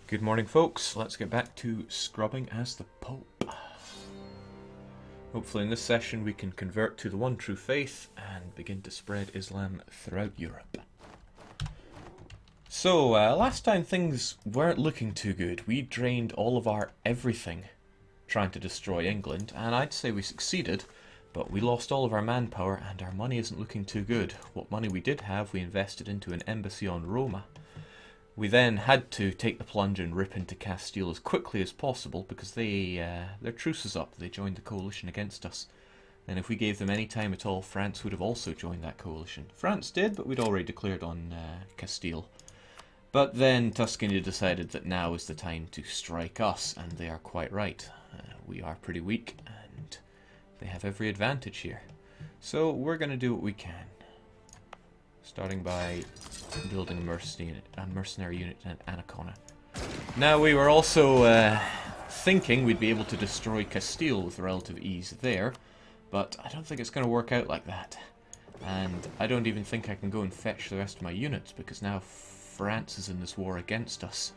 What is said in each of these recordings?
Good morning, folks. Let's get back to scrubbing as the Pope. Hopefully in this session we can convert to the one true faith and begin to spread Islam throughout Europe. So, last time things weren't looking too good. We drained all of our everything trying to destroy England, and I'd say we succeeded, but we lost all of our manpower and our money isn't looking too good. What money we did have, we invested into an embassy on Roma. We then had to take the plunge and rip into Castile as quickly as possible because their truce is up. They joined the coalition against us. And if we gave them any time at all, France would have also joined that coalition. France did, but we'd already declared on Castile. But then Tuscany decided that now is the time to strike us, and they are quite right. We are pretty weak, and they have every advantage here. So we're going to do what we can. Starting by building a mercenary unit in Ancona. Now we were also thinking we'd be able to destroy Castile with relative ease there, but I don't think it's going to work out like that. And I don't even think I can go and fetch the rest of my units because now France is in this war against us.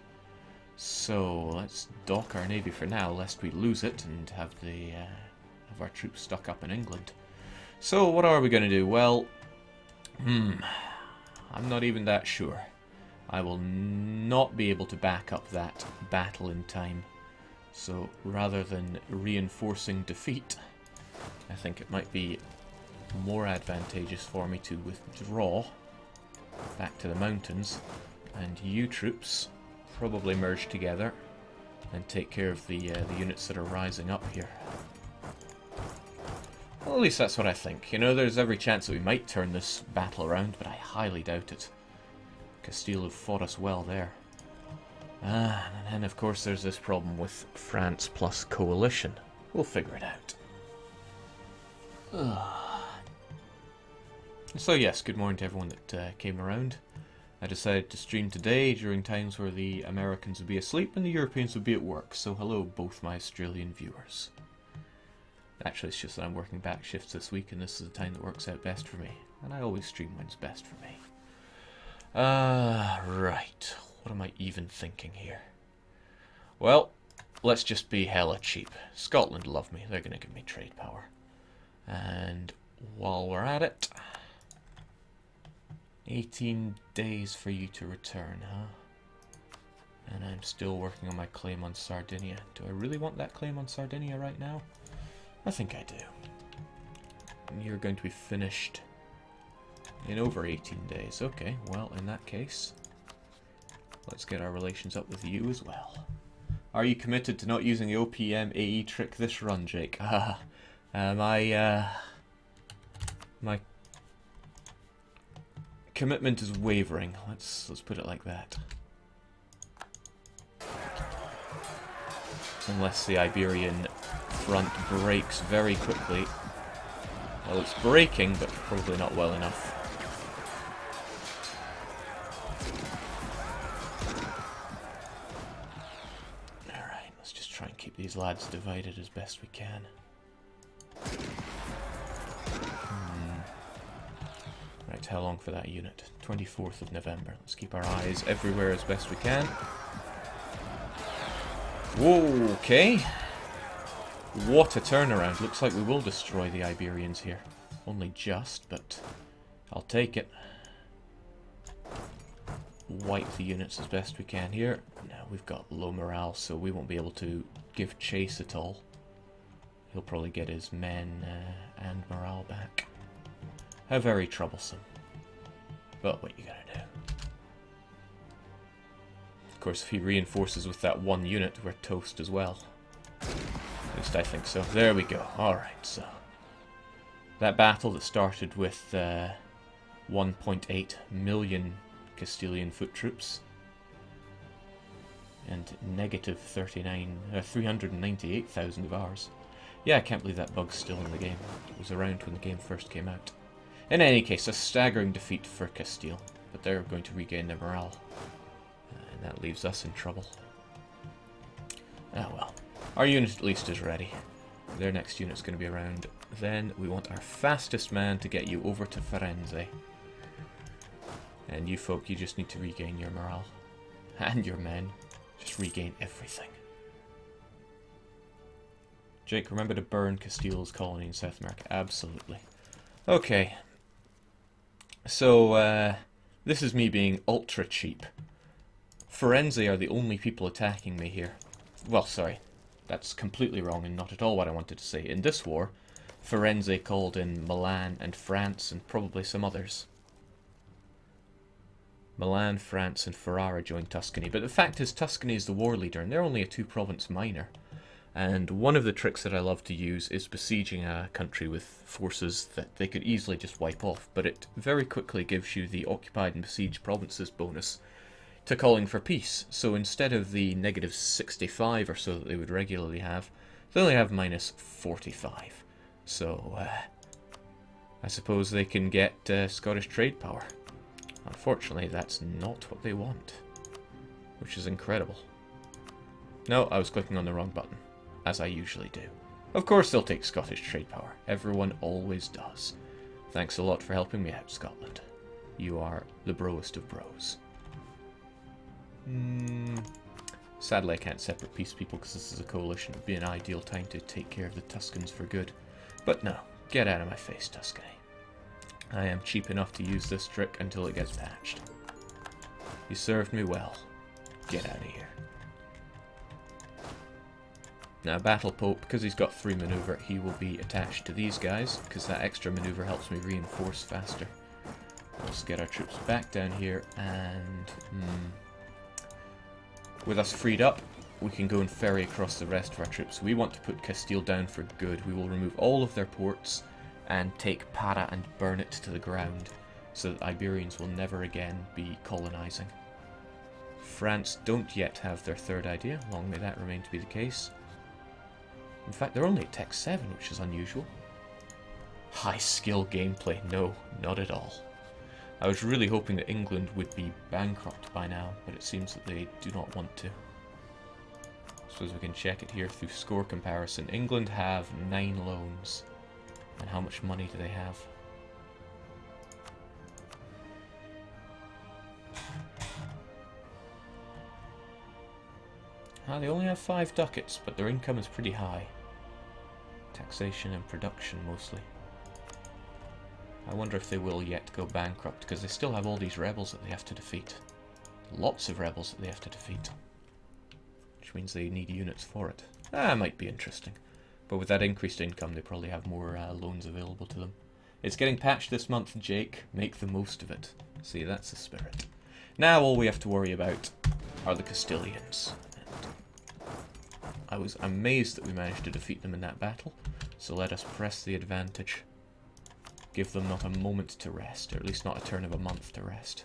So let's dock our navy for now, lest we lose it and have our troops stuck up in England. So what are we going to do? Well, I'm not even that sure. I will not be able to back up that battle in time. So rather than reinforcing defeat, I think it might be more advantageous for me to withdraw back to the mountains, and you troops probably merge together and take care of the units that are rising up here. Well, at least that's what I think. You know, there's every chance that we might turn this battle around, but I highly doubt it. Castile have fought us well there. And then, of course, there's this problem with France plus coalition. We'll figure it out. So yes, good morning to everyone that came around. I decided to stream today during times where the Americans would be asleep and the Europeans would be at work. So hello, both my Australian viewers. Actually, it's just that I'm working back shifts this week, and this is the time that works out best for me. And I always stream when's best for me. Right. What am I even thinking here? Well, let's just be hella cheap. Scotland love me. They're going to give me trade power. And while we're at it, 18 days for you to return, huh? And I'm still working on my claim on Sardinia. Do I really want that claim on Sardinia right now? I think I do. And you're going to be finished in over 18 days. Okay, well, in that case, let's get our relations up with you as well. Are you committed to not using the OPM AE trick this run, Jake? My commitment is wavering. Let's put it like that. Unless the Iberian front breaks very quickly. Well, it's breaking, but probably not well enough. Alright, let's just try and keep these lads divided as best we can. Right, how long for that unit? 24th of November. Let's keep our eyes everywhere as best we can. Whoa, okay. What a turnaround. Looks like we will destroy the Iberians here. Only just, but I'll take it. Wipe the units as best we can here. Now, we've got low morale, so we won't be able to give chase at all. He'll probably get his men and morale back. How very troublesome. But what you gotta do? Of course, if he reinforces with that one unit, we're toast as well. At least I think so. There we go. Alright, so that battle that started with 1.8 million Castilian foot troops and negative 398,000 of ours. Yeah, I can't believe that bug's still in the game. It was around when the game first came out. In any case, a staggering defeat for Castile, but they're going to regain their morale. And that leaves us in trouble. Ah well. Our unit at least is ready. Their next unit's going to be around. Then we want our fastest man to get you over to Firenze. And you folk, you just need to regain your morale. And your men. Just regain everything. Jake, remember to burn Castile's colony in South America. Absolutely. Okay. So, this is me being ultra cheap. Firenze are the only people attacking me here. Well, sorry. That's completely wrong and not at all what I wanted to say. In this war, Firenze called in Milan and France and probably some others. Milan, France, and Ferrara joined Tuscany. But the fact is, Tuscany is the war leader, and they're only a two-province minor. And one of the tricks that I love to use is besieging a country with forces that they could easily just wipe off, but it very quickly gives you the occupied and besieged provinces bonus to calling for peace. So instead of the negative 65 or so that they would regularly have, they only have minus 45. So, I suppose they can get Scottish trade power. Unfortunately, that's not what they want, which is incredible. No, I was clicking on the wrong button, as I usually do. Of course they'll take Scottish trade power. Everyone always does. Thanks a lot for helping me out, Scotland. You are the broest of bros. Sadly, I can't separate peace people because this is a coalition. It would be an ideal time to take care of the Tuscans for good. But no, get out of my face, Tuscany. I am cheap enough to use this trick until it gets patched. You served me well. Get out of here. Now, Battle Pope, because he's got 3 maneuver, he will be attached to these guys, because that extra maneuver helps me reinforce faster. Let's get our troops back down here, and with us freed up, we can go and ferry across the rest of our troops. We want to put Castile down for good. We will remove all of their ports and take Para and burn it to the ground, so that Iberians will never again be colonizing. France don't yet have their third idea. Long may that remain to be the case. In fact, they're only at Tech 7, which is unusual. High skill gameplay. No, not at all. I was really hoping that England would be bankrupt by now, but it seems that they do not want to. Suppose we can check it here through score comparison. England have 9 loans. And how much money do they have? They only have 5 ducats, but their income is pretty high. Taxation and production, mostly. I wonder if they will yet go bankrupt, because they still have all these rebels that they have to defeat. Lots of rebels that they have to defeat. Which means they need units for it. Might be interesting. But with that increased income, they probably have more loans available to them. It's getting patched this month, Jake. Make the most of it. See, that's the spirit. Now all we have to worry about are the Castilians. I was amazed that we managed to defeat them in that battle, so let us press the advantage. Give them not a moment to rest, or at least not a turn of a month to rest.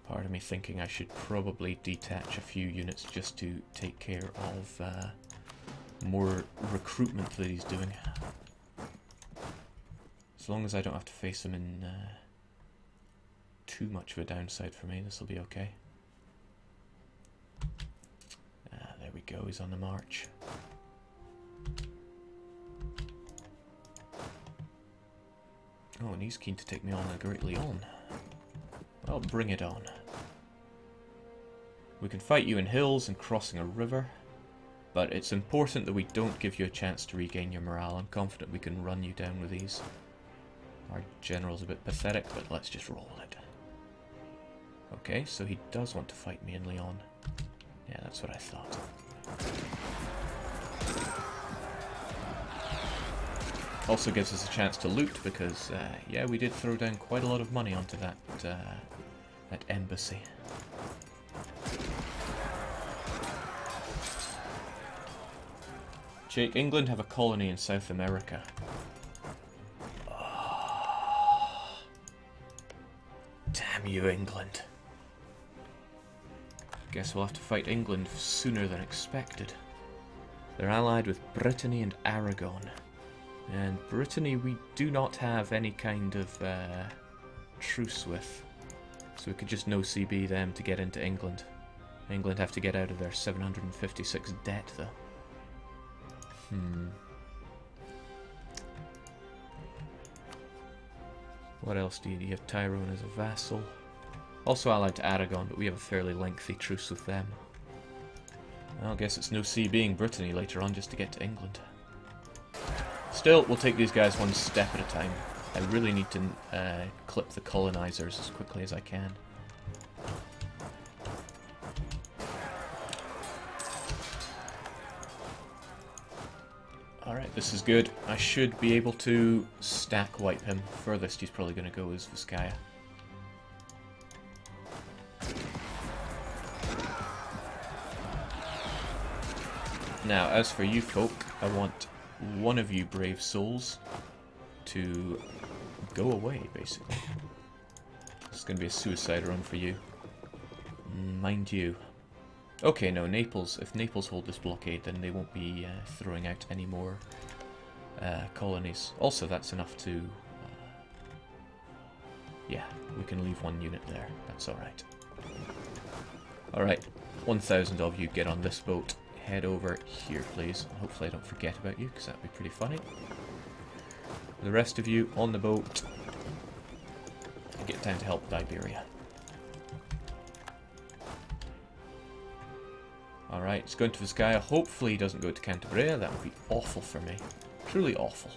Part of me thinking I should probably detach a few units just to take care of more recruitment that he's doing. As long as I don't have to face him in too much of a downside for me, this will be okay. There we go, he's on the march. Oh, and he's keen to take me on a Great Leon. Well, bring it on. We can fight you in hills and crossing a river, but it's important that we don't give you a chance to regain your morale. I'm confident we can run you down with these. Our general's a bit pathetic, but let's just roll it. Okay, so he does want to fight me in Leon. Yeah, that's what I thought. Also gives us a chance to loot because, yeah, we did throw down quite a lot of money onto that embassy. Jake, England have a colony in South America. Oh, damn you, England. Guess we'll have to fight England sooner than expected. They're allied with Brittany and Aragon. And Brittany we do not have any kind of truce with. So we could just no-CB them to get into England. England have to get out of their 756 debt though. What else do you have? Tyrone as a vassal. Also allied to Aragon, but we have a fairly lengthy truce with them. Well, I guess it's no sea being Brittany later on just to get to England. Still, we'll take these guys one step at a time. I really need to clip the colonizers as quickly as I can. Alright, this is good. I should be able to stack wipe him. Furthest he's probably going to go is Vizcaya. Now, as for you folk, I want one of you brave souls to go away, basically. This is going to be a suicide run for you. Mind you. Okay, no, Naples. If Naples hold this blockade, then they won't be throwing out any more colonies. Also, that's enough to... yeah, we can leave one unit there. That's alright. Alright, 1,000 of you get on this boat. Head over here, please. Hopefully I don't forget about you, because that would be pretty funny. The rest of you on the boat. Get down to help Iberia. Alright, he's going to Vizcaya. Hopefully he doesn't go to Cantabria. That would be awful for me. Truly awful.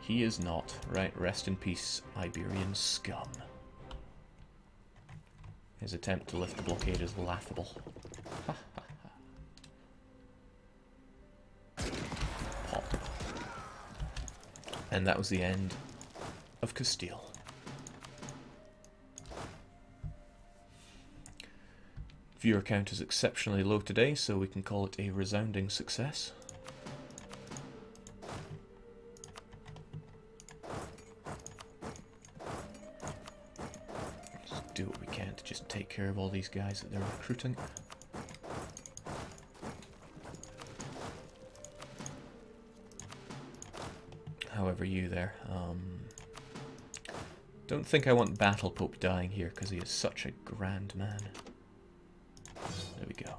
He is not. Right, rest in peace, Iberian scum. His attempt to lift the blockade is laughable. Pop. And that was the end of Castile. Viewer count is exceptionally low today, so we can call it a resounding success. Just do what we can to just take care of all these guys that they're recruiting. However, you there. Don't think I want Battle Pope dying here, because he is such a grand man. There we go.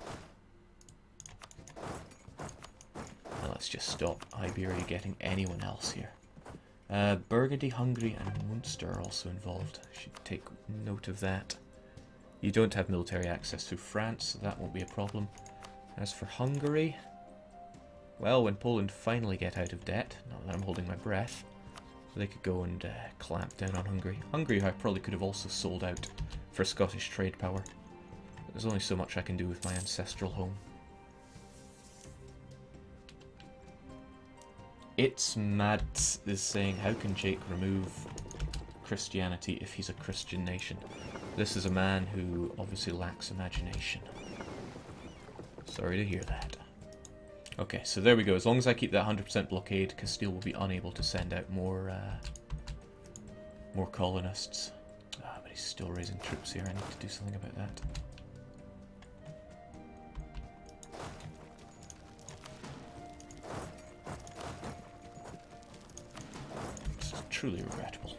Now let's just stop Iberia getting anyone else here. Burgundy, Hungary, and Munster are also involved. Should take note of that. You don't have military access through France, so that won't be a problem. As for Hungary, well, when Poland finally get out of debt, not that I'm holding my breath, they could go and clamp down on Hungary. Hungary I probably could have also sold out for Scottish trade power. There's only so much I can do with my ancestral home. It's Mad is saying, how can Jake remove Christianity if he's a Christian nation? This is a man who obviously lacks imagination. Sorry to hear that. Okay, so there we go. As long as I keep that 100% blockade, Castile will be unable to send out more colonists. Ah, but he's still raising troops here. I need to do something about that. Truly regrettable.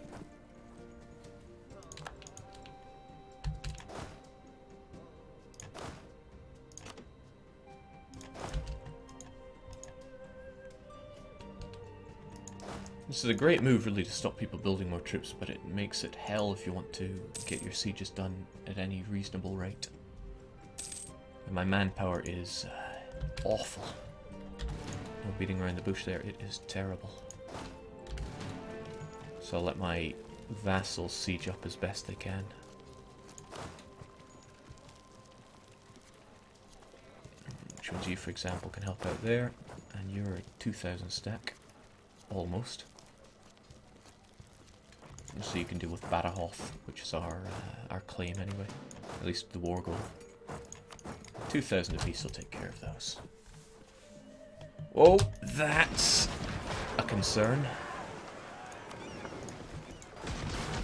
This is a great move really to stop people building more troops, but it makes it hell if you want to get your sieges done at any reasonable rate. And my manpower is awful. No beating around the bush there, it is terrible. So I'll let my vassals siege up as best they can. Which ones you, for example, can help out there. And you're a 2,000 stack. Almost. So you can deal with Badajoz, which is our claim anyway. At least the war goal. 2,000 apiece will take care of those. Oh, that's a concern.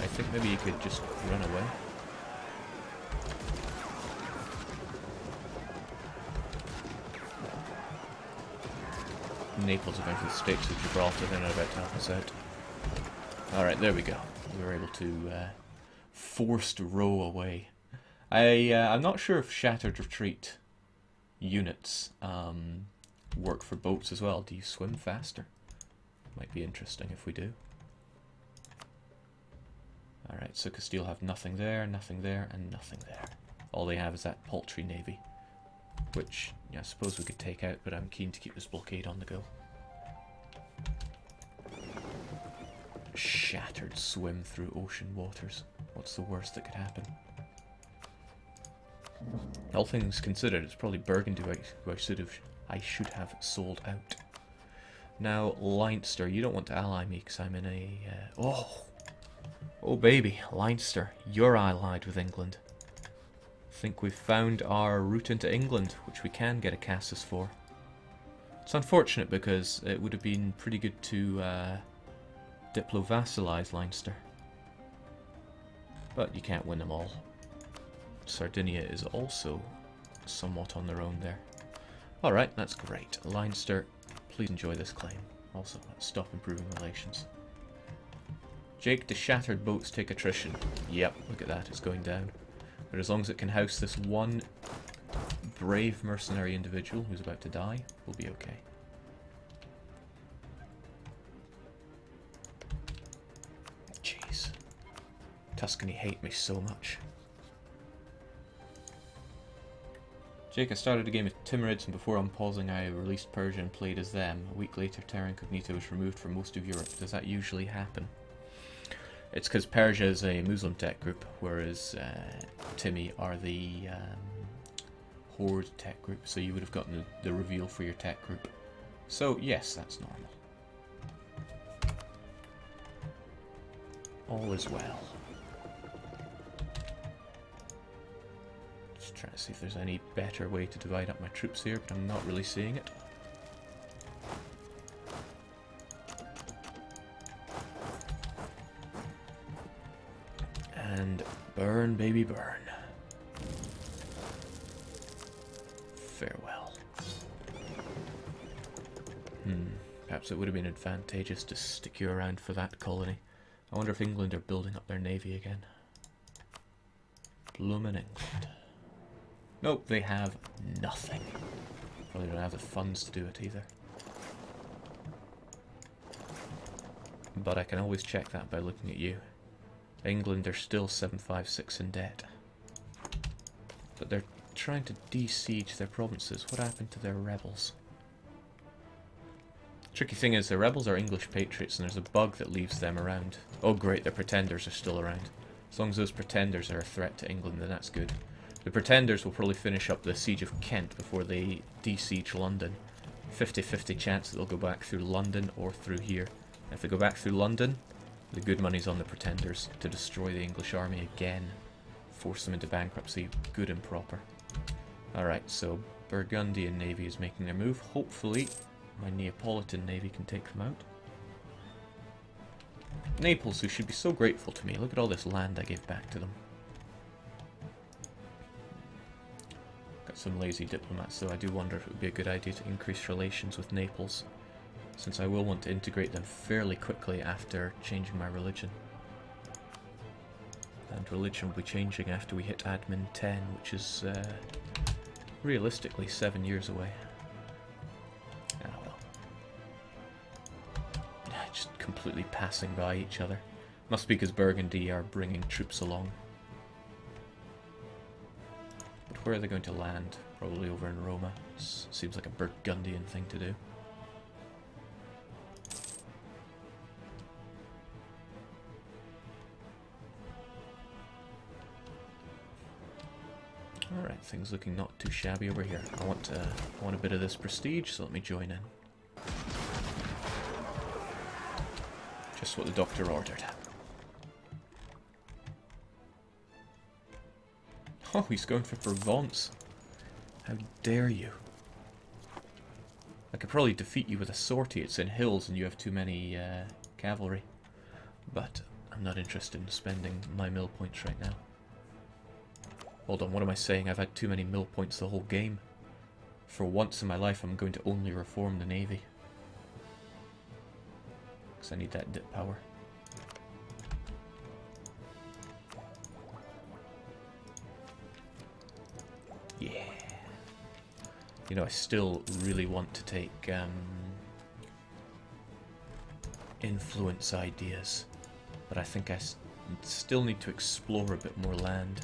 I think maybe you could just run away. Naples are going for the States of Gibraltar, they're not about to help us out. Alright, there we go. We were able to forced row away. I'm not sure if Shattered Retreat units work for boats as well. Do you swim faster? Might be interesting if we do. Alright, so Castile have nothing there, and nothing there. All they have is that paltry navy. Which, yeah, I suppose we could take out, but I'm keen to keep this blockade on the go. Shattered swim through ocean waters. What's the worst that could happen? All things considered, it's probably Burgundy who I should have sold out. Now, Leinster, you don't want to ally me because I'm in a... Oh baby, Leinster, you're allied with England. I think we've found our route into England, which we can get a Cassis for. It's unfortunate because it would have been pretty good to diplo-vassalize Leinster. But you can't win them all. Sardinia is also somewhat on their own there. Alright, that's great. Leinster, please enjoy this claim. Also, let's stop improving relations. Jake, the shattered boats take attrition. Yep, look at that, it's going down. But as long as it can house this one brave mercenary individual who's about to die, we'll be okay. Jeez. Tuscany hate me so much. Jake, I started a game of Timurids, and before unpausing I released Persia and played as them. A week later, Terra Incognita was removed from most of Europe. Does that usually happen? It's because Persia is a Muslim tech group, whereas Timmy are the Horde tech group, so you would have gotten the reveal for your tech group. So, yes, that's normal. All is well. Just trying to see if there's any better way to divide up my troops here, but I'm not really seeing it. And burn, baby, burn. Farewell. Perhaps it would have been advantageous to stick you around for that colony. I wonder if England are building up their navy again. Bloomin' England. Nope, they have nothing. Probably don't have the funds to do it either. But I can always check that by looking at you. England are still 756 in debt. But they're trying to de-siege their provinces. What happened to their rebels? Tricky thing is, the rebels are English patriots and there's a bug that leaves them around. Oh great, their pretenders are still around. As long as those pretenders are a threat to England, then that's good. The pretenders will probably finish up the siege of Kent before they de-siege London. 50-50 chance that they'll go back through London or through here. And if they go back through London, the good money's on the pretenders to destroy the English army again. Force them into bankruptcy, good and proper. Alright, so Burgundian navy is making their move. Hopefully my Neapolitan navy can take them out. Naples, who should be so grateful to me. Look at all this land I gave back to them. Got some lazy diplomats, though. I do wonder if it would be a good idea to increase relations with Naples, since I will want to integrate them fairly quickly after changing my religion. And religion will be changing after we hit admin 10, which is realistically 7 years away. Ah well. Just completely passing by each other. Must be because Burgundy are bringing troops along. But where are they going to land? Probably over in Roma. Seems like a Burgundian thing to do. Alright, things looking not too shabby over here. I want a bit of this prestige, so let me join in. Just what the doctor ordered. Oh, he's going for Provence. How dare you? I could probably defeat you with a sortie. It's in hills and you have too many cavalry. But I'm not interested in spending my mill points right now. Hold on, what am I saying? I've had too many mill points the whole game. For once in my life, I'm going to only reform the navy. Because I need that dip power. Yeah. You know, I still really want to take influence ideas. But I think Still need to explore a bit more land,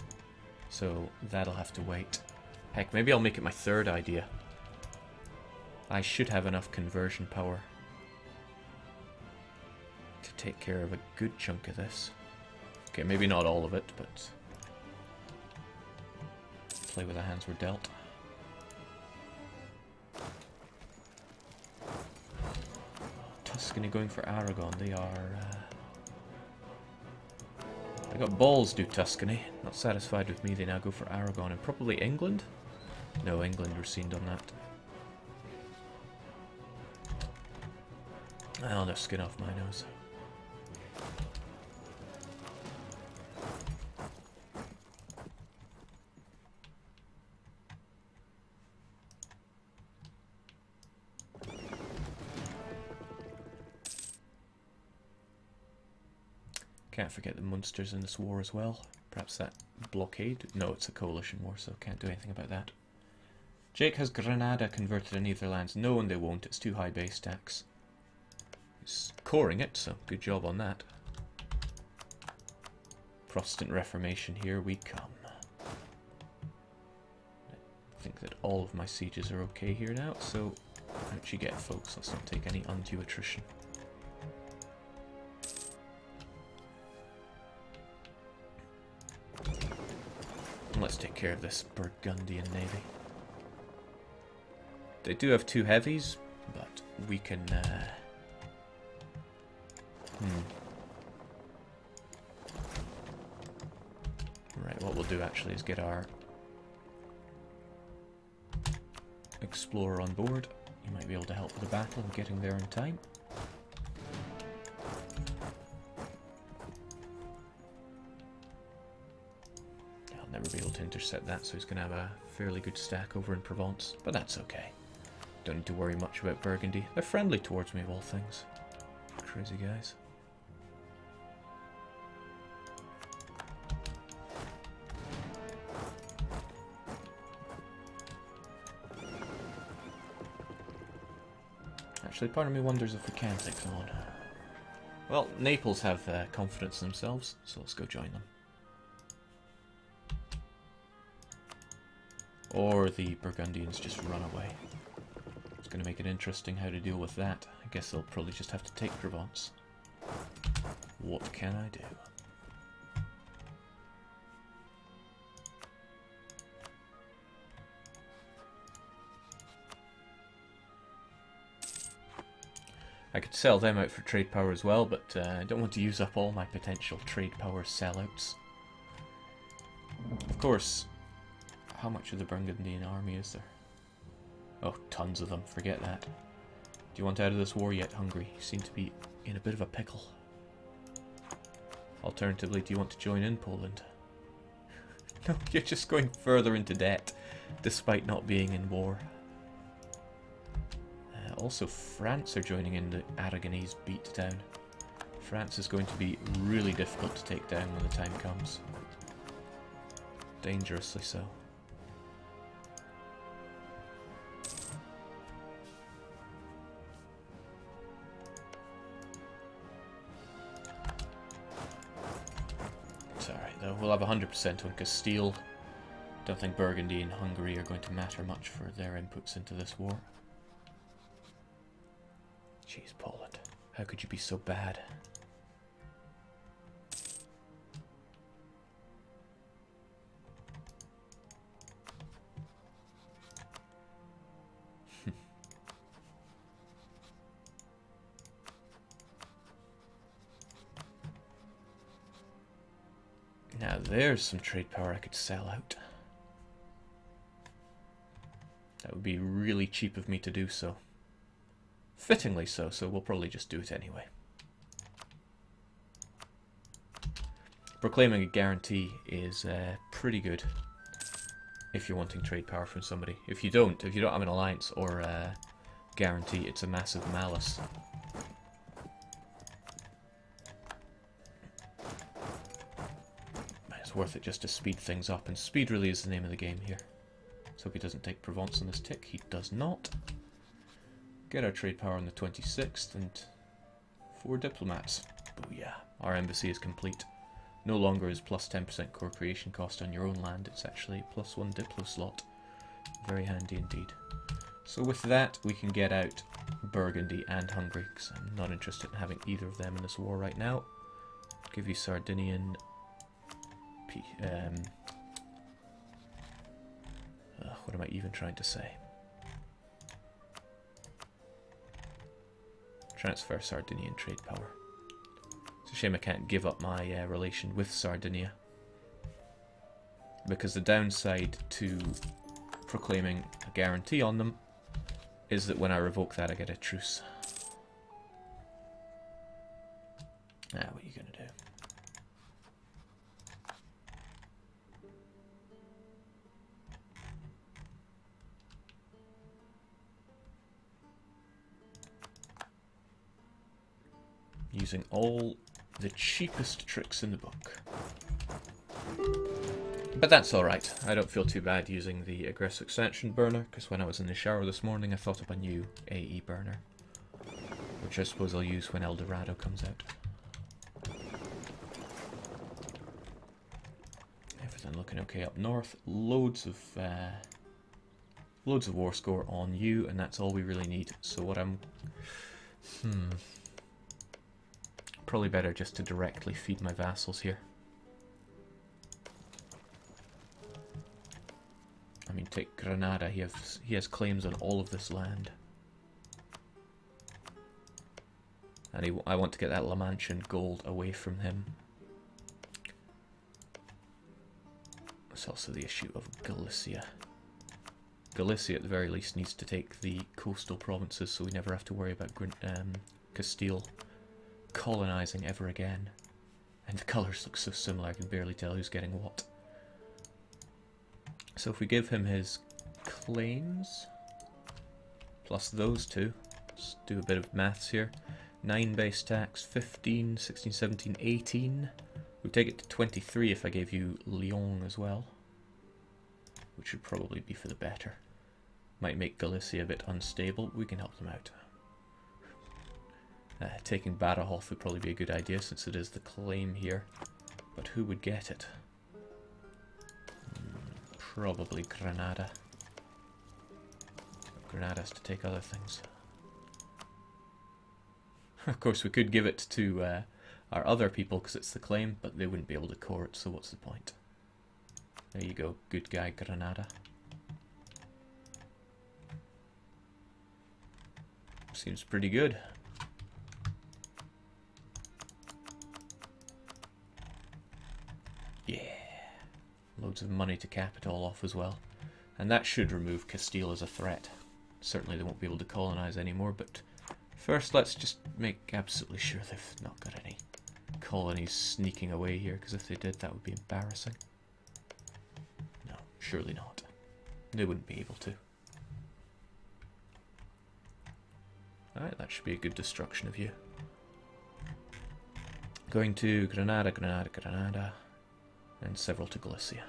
so that'll have to wait. Heck, maybe I'll make it my third idea. I should have enough conversion power to take care of a good chunk of this. Okay, maybe not all of it, but play with the hands we're dealt. Tuscany going for Aragon. They are... they got balls, do Tuscany. Not satisfied with me, they now go for Aragon. And probably England? No, England were seen on that. Oh, no skin off my nose. Can't forget the Munsters in this war as well. Perhaps that blockade? No, it's a coalition war, so can't do anything about that. Jake, has Granada converted any of their lands? No, and they won't. It's too high base tax. He's coring it, so good job on that. Protestant Reformation, here we come. I think that all of my sieges are okay here now, so out you get, folks. Let's not take any undue attrition. And let's take care of this Burgundian navy. They do have 2 heavies, but we can... Right, what we'll do actually is get our explorer on board. He might be able to help with the battle and getting there in time. I'll never be able to intercept that, so he's going to have a fairly good stack over in Provence, but that's okay. Don't need to worry much about Burgundy. They're friendly towards me of all things. Crazy guys. Actually, part of me wonders if we can take them on. Well, Naples have confidence in themselves, so let's go join them. Or the Burgundians just run away. It's going to make it interesting how to deal with that. I guess they'll probably just have to take Provence. What can I do? I could sell them out for trade power as well, but I don't want to use up all my potential trade power sellouts. Of course, how much of the Burgundian army is there? Oh, tons of them, forget that. Do you want out of this war yet, Hungary? You seem to be in a bit of a pickle. Alternatively, do you want to join in Poland? No, you're just going further into debt, despite not being in war. Also, France are joining in the Aragonese beatdown. France is going to be really difficult to take down when the time comes. Dangerously so. It's alright though, we'll have 100% on Castile. Don't think Burgundy and Hungary are going to matter much for their inputs into this war. Jeez, Poland. How could you be so bad? Now there's some trade power I could sell out. That would be really cheap of me to do so. Fittingly so, so we'll probably just do it anyway. Proclaiming a guarantee is pretty good if you're wanting trade power from somebody. If you don't have an alliance or a guarantee, it's a massive malice. It's worth it just to speed things up, and speed really is the name of the game here. Let's hope he doesn't take Provence on this tick. He does not. Get our trade power on the 26th and 4 diplomats. Booyah. Our embassy is complete. no longer is plus 10% core creation cost on your own land, it's actually plus 1 Diplo slot. Very handy indeed. So with that, we can get out Burgundy and Hungary, because I'm not interested in having either of them in this war right now. Give you Sardinian... what am I even trying to say? Transfer Sardinian trade power. It's a shame I can't give up my relation with Sardinia, because the downside to proclaiming a guarantee on them is that when I revoke that I get a truce. What are you going to do? Using all the cheapest tricks in the book. But that's alright. I don't feel too bad using the aggressive expansion burner, because when I was in the shower this morning I thought of a new AE burner, which I suppose I'll use when El Dorado comes out. Everything looking okay up north. Loads of war score on you, and that's all we really need. So what I'm... probably better just to directly feed my vassals here. I mean, take Granada. He has claims on all of this land, and I want to get that La Manchan gold away from him. There's also the issue of Galicia. Galicia, at the very least, needs to take the coastal provinces, so we never have to worry about Castile colonizing ever again. And the colours look so similar, I can barely tell who's getting what. So if we give him his claims, plus those two, let's do a bit of maths here. 9 base tax, 15, 16, 17, 18. We'd take it to 23 if I gave you Lyon as well, which would probably be for the better. Might make Galicia a bit unstable, but we can help them out. Taking Badajoz would probably be a good idea since it is the claim here, but who would get it? Probably Granada. Granada has to take other things. Of course, we could give it to our other people because it's the claim, but they wouldn't be able to core it, so what's the point? There you go, good guy Granada. Seems pretty good. Yeah. Loads of money to cap it all off as well. And that should remove Castile as a threat. Certainly they won't be able to colonize anymore, but first let's just make absolutely sure they've not got any colonies sneaking away here, because if they did that would be embarrassing. No, surely not. They wouldn't be able to. Alright, that should be a good destruction of you. Going to Granada, Granada, Granada, and several to Galicia.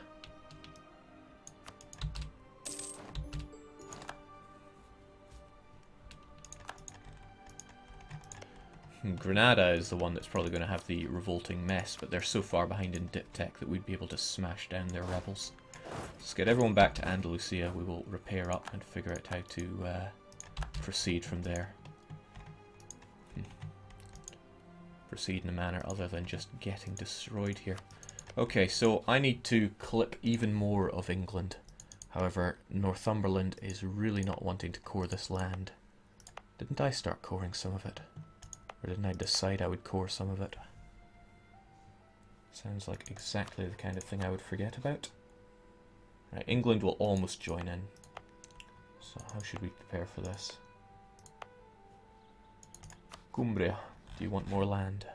Granada is the one that's probably going to have the revolting mess, but they're so far behind in dip tech that we'd be able to smash down their rebels. Let's get everyone back to Andalusia. We will repair up and figure out how to proceed from there. Proceed in a manner other than just getting destroyed here. Okay, so I need to clip even more of England. However, Northumberland is really not wanting to core this land. Didn't I start coring some of it? Or didn't I decide I would core some of it? Sounds like exactly the kind of thing I would forget about. Right, England will almost join in. So how should we prepare for this? Cumbria, do you want more land?